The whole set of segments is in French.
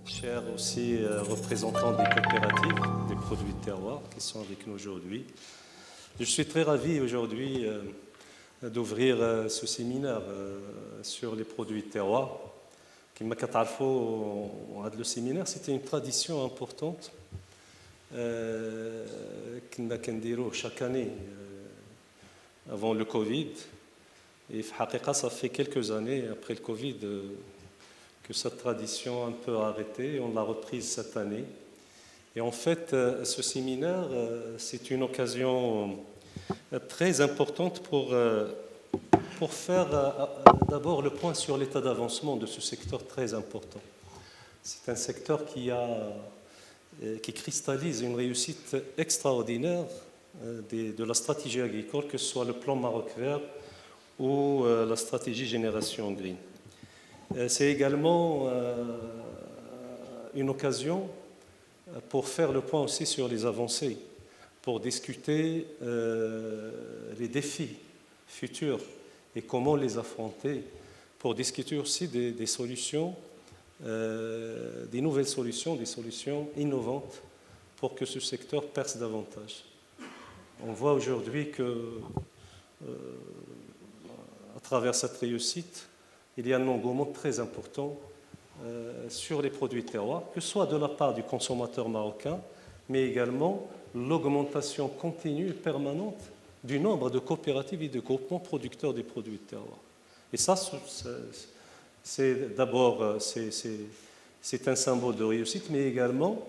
chers aussi représentants des coopératives, des produits de terroir qui sont avec nous aujourd'hui. Je suis très ravi aujourd'hui d'ouvrir ce séminaire sur les produits de terroir. Comme vous le séminaire, c'était une tradition importante qu'on a chaque année avant le Covid. Et ça fait quelques années après le Covid que cette tradition a un peu arrêté. On l'a reprise cette année. Et en fait, ce séminaire, c'est une occasion très importante pour faire d'abord le point sur l'état d'avancement de ce secteur très important. C'est un secteur qui cristallise une réussite extraordinaire de la stratégie agricole, que ce soit le plan Maroc vert ou la stratégie Génération Green. C'est également une occasion pour faire le point aussi sur les avancées, pour discuter les défis futurs et comment les affronter, pour discuter aussi des solutions, des nouvelles solutions, des solutions innovantes pour que ce secteur perce davantage. On voit aujourd'hui que à travers cette réussite, il y a un engouement très important sur les produits de terroir, que ce soit de la part du consommateur marocain, mais également l'augmentation continue et permanente du nombre de coopératives et de groupements producteurs des produits de terroir. Et ça, c'est d'abord c'est un symbole de réussite, mais également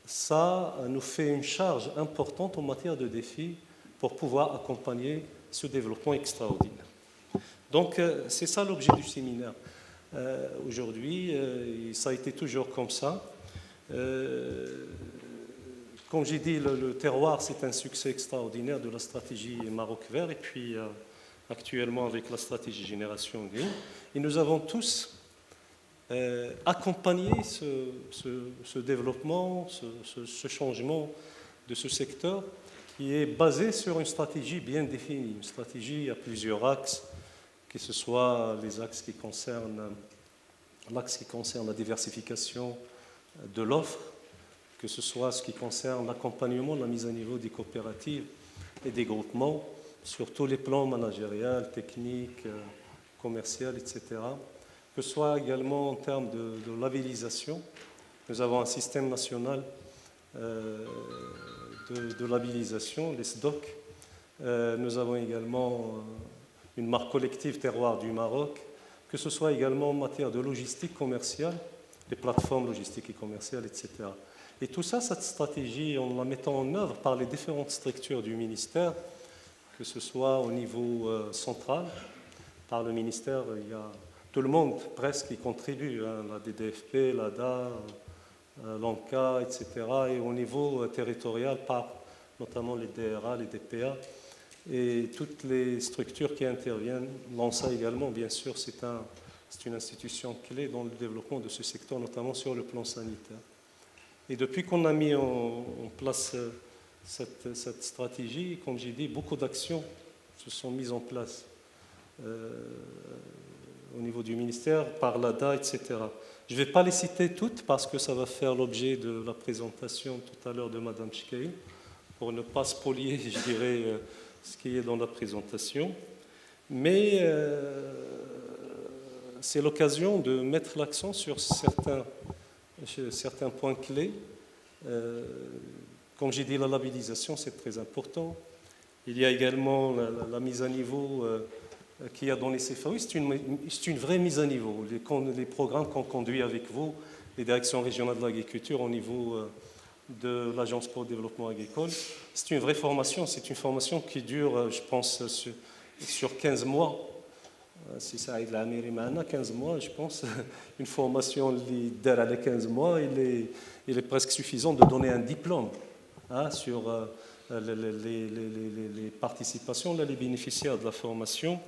ça nous fait une charge importante en matière de défis pour pouvoir accompagner ce développement extraordinaire. Donc, c'est ça l'objet du séminaire. Aujourd'hui, ça a été toujours comme ça. Comme j'ai dit, le terroir, c'est un succès extraordinaire de la stratégie Maroc vert et puis actuellement avec la stratégie Génération Green. Et nous avons tous accompagné ce développement, ce changement de ce secteur qui est basé sur une stratégie bien définie, une stratégie à plusieurs axes, que ce soit les axes qui concernent la diversification de l'offre, que ce soit ce qui concerne l'accompagnement, la mise à niveau des coopératives et des groupements sur tous les plans managériels, techniques, commerciaux, etc. Que ce soit également en termes de labellisation. Nous avons un système national de labellisation, les SDOC. Nous avons également une marque collective terroir du Maroc, que ce soit également en matière de logistique commerciale, des plateformes logistiques et commerciales, etc. Et tout ça, cette stratégie, en la mettant en œuvre par les différentes structures du ministère, que ce soit au niveau central, par le ministère, il y a tout le monde presque qui contribue, la DDFP, l'ADA, l'ANCA, etc. Et au niveau territorial, par notamment les DRA, les DPA, et toutes les structures qui interviennent. L'ANSA également, bien sûr, c'est une institution clé dans le développement de ce secteur, notamment sur le plan sanitaire. Et depuis qu'on a mis en place cette stratégie, comme j'ai dit, beaucoup d'actions se sont mises en place au niveau du ministère, par l'ADA, etc. Je ne vais pas les citer toutes parce que ça va faire l'objet de la présentation tout à l'heure de Mme Chikaï, pour ne pas spolier, je dirais, ce qui est dans la présentation. Mais c'est l'occasion de mettre l'accent sur certains points clés. Comme j'ai dit, la labellisation, c'est très important. Il y a également la mise à niveau qu'il y a dans les CFAO. C'est une vraie mise à niveau. Les programmes qu'on conduit avec vous, les directions régionales de l'agriculture au niveau de l'Agence pour le développement agricole, c'est une vraie formation. C'est une formation qui dure, je pense, sur 15 mois. Si ça aide la mairie maintenant, 15 mois, je pense. Une formation de 15 mois, il est presque suffisant de donner un diplôme sur les participations, les bénéficiaires de la formation.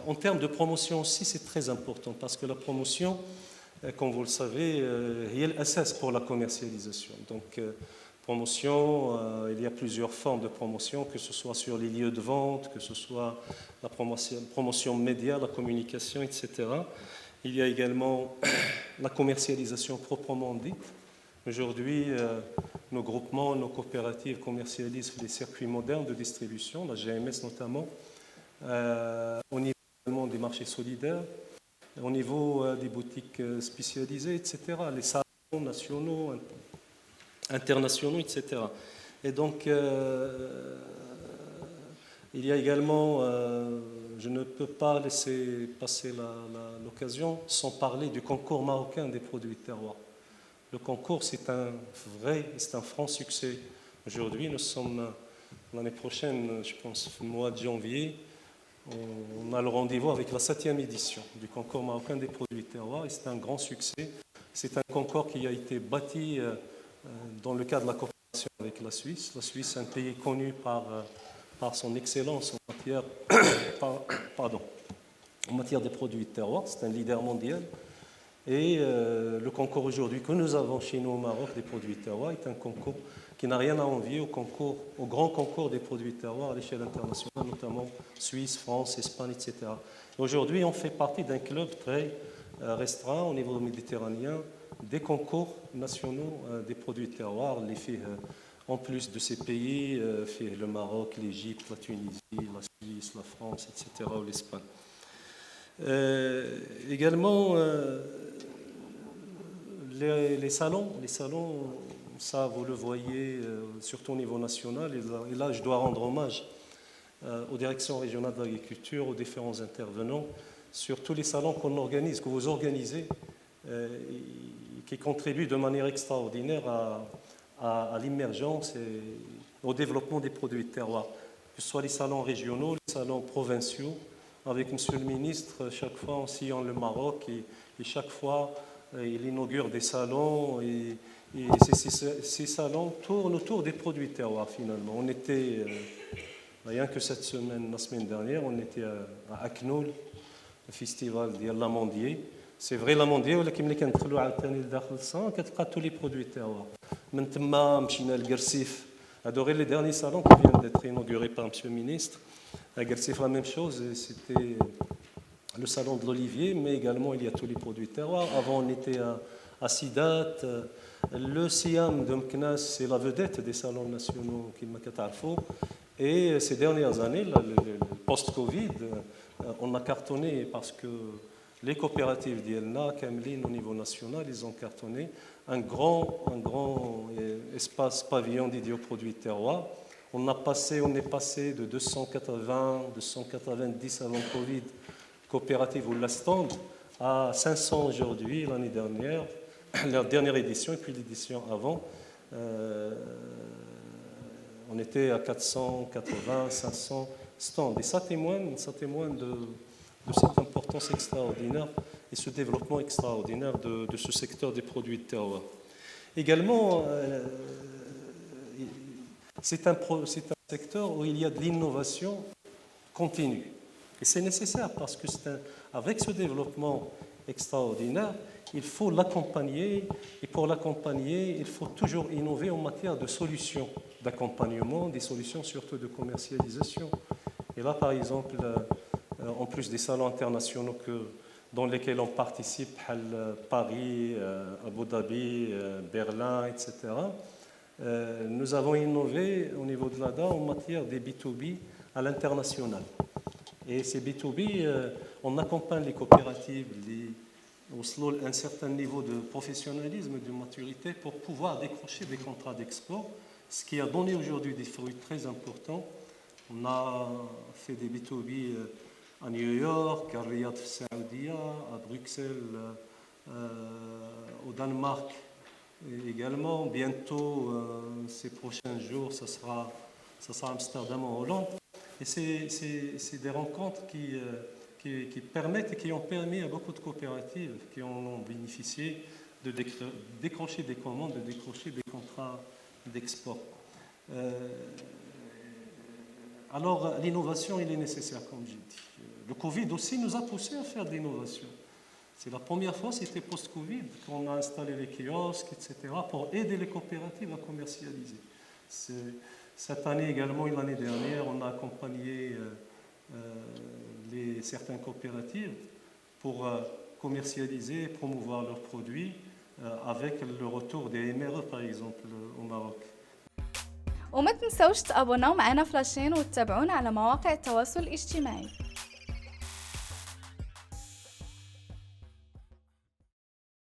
En termes de promotion aussi, c'est très important parce que la promotion, comme vous le savez, est l'assas pour la commercialisation. Donc, promotion, il y a plusieurs formes de promotion, que ce soit sur les lieux de vente, que ce soit la promotion média, la communication, etc. Il y a également la commercialisation proprement dite. Aujourd'hui, nos groupements, nos coopératives commercialisent les circuits modernes de distribution, la GMS notamment, au niveau également des marchés solidaires, au niveau des boutiques spécialisées, etc., les salons nationaux, internationaux, etc. Et donc, il y a également, je ne peux pas laisser passer l'occasion sans parler du concours marocain des produits de terroir. Le concours, c'est un franc succès. Aujourd'hui, nous sommes, l'année prochaine, je pense, au mois de janvier, on a le rendez-vous avec la 7e édition du concours marocain des produits de terroir et c'est un grand succès. C'est un concours qui a été bâti dans le cadre de la coopération avec la Suisse. La Suisse est un pays connu par son excellence en matière, en matière des produits de terroir. C'est un leader mondial. Et le concours aujourd'hui que nous avons chez nous au Maroc des produits de terroir est un concours qui n'a rien à envier au grand concours des produits de terroir à l'échelle internationale, notamment Suisse, France, Espagne, etc. Aujourd'hui, on fait partie d'un club très restreint au niveau méditerranéen des concours nationaux des produits de terroir. Les filles, en plus de ces pays, le Maroc, l'Égypte, la Tunisie, la Suisse, la France, etc., ou l'Espagne. Également, les salons, ça vous le voyez surtout au niveau national, et là je dois rendre hommage aux directions régionales de l'agriculture, aux différents intervenants, sur tous les salons qu'on organise, que vous organisez, qui contribuent de manière extraordinaire à l'immergence et au développement des produits de terroir, que ce soit les salons régionaux, les salons provinciaux. Avec Monsieur le ministre, chaque fois on sillonne le Maroc et chaque fois il inaugure des salons et ces salons tournent autour des produits de terroir finalement. On était, rien que cette semaine, la semaine dernière, on était à Aknoul, le festival de l'Amandier. C'est vrai l'Amandier, ولكن ملي كندخلوا عاوتاني لداخل الصالون كتلقى tous les produits de terroir. من تما مشينا للقرسيف. Adoré les derniers salons qui viennent d'être inaugurés par Monsieur le ministre. À Gersif, la même chose, c'était le salon de l'Olivier, mais également il y a tous les produits de terroir. Avant, on était à Sidat. Le Siam de Mknas, c'est la vedette des salons nationaux qui m'a Katarfo. Et ces dernières années, le post-Covid, on a cartonné parce que les coopératives d'Ielna, Kamlin au niveau national, ils ont cartonné un grand espace pavillon dédié aux produits de terroir. On est passé de 280, 290 avant le Covid coopératives ou la stand à 500 aujourd'hui, l'année dernière, la dernière édition et puis l'édition avant. On était à 480, 500 stands. Et ça témoigne de cette importance extraordinaire et ce développement extraordinaire de ce secteur des produits de terroir. Également, c'est un secteur où il y a de l'innovation continue. Et c'est nécessaire parce que avec ce développement extraordinaire, il faut l'accompagner. Et pour l'accompagner, il faut toujours innover en matière de solutions d'accompagnement, des solutions surtout de commercialisation. Et là, par exemple, en plus des salons internationaux dans lesquels on participe, Paris, Abu Dhabi, Berlin, etc., nous avons innové au niveau de l'ADA en matière des B2B à l'international. Et ces B2B, on accompagne les coopératives, à un certain niveau de professionnalisme et de maturité pour pouvoir décrocher des contrats d'export, ce qui a donné aujourd'hui des fruits très importants. On a fait des B2B à New York, à Riyad, à Bruxelles, au Danemark également. Bientôt, ces prochains jours, ça sera Amsterdam en Hollande. Et c'est des rencontres qui permettent et qui ont permis à beaucoup de coopératives qui en ont bénéficié de décrocher des commandes, de décrocher des contrats d'export. Alors, l'innovation, il est nécessaire, comme j'ai dit. Le Covid aussi nous a poussé à faire de l'innovation. C'est la première fois, c'était post-Covid, qu'on a installé les kiosques, etc., pour aider les coopératives à commercialiser. Cette année également et l'année dernière, on a accompagné certaines coopératives pour commercialiser et promouvoir leurs produits avec le retour des MRE par exemple au Maroc. وما تنسوش تابوناو معنا فلاشين وتتابعونا على مواقع التواصل الاجتماعي.